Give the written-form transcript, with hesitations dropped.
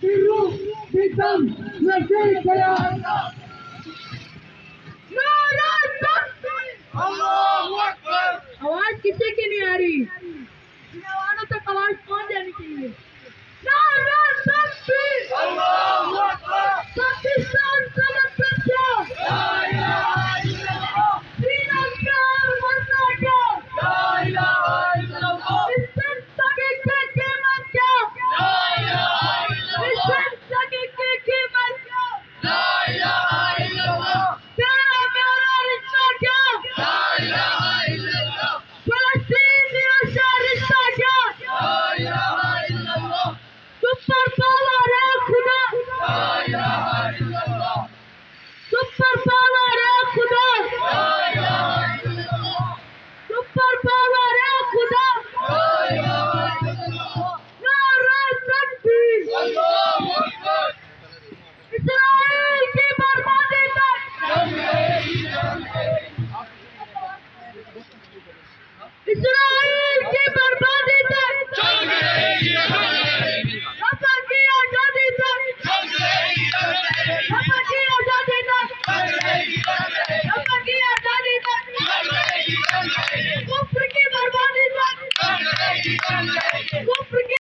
की रूह की दम नजदीक गया है। नारे तकबीर! अल्लाहू अकबर। आवाज किसी की नहीं आ रही, नौजवानों तक आवाज पहुंच जानी चाहिए। नारे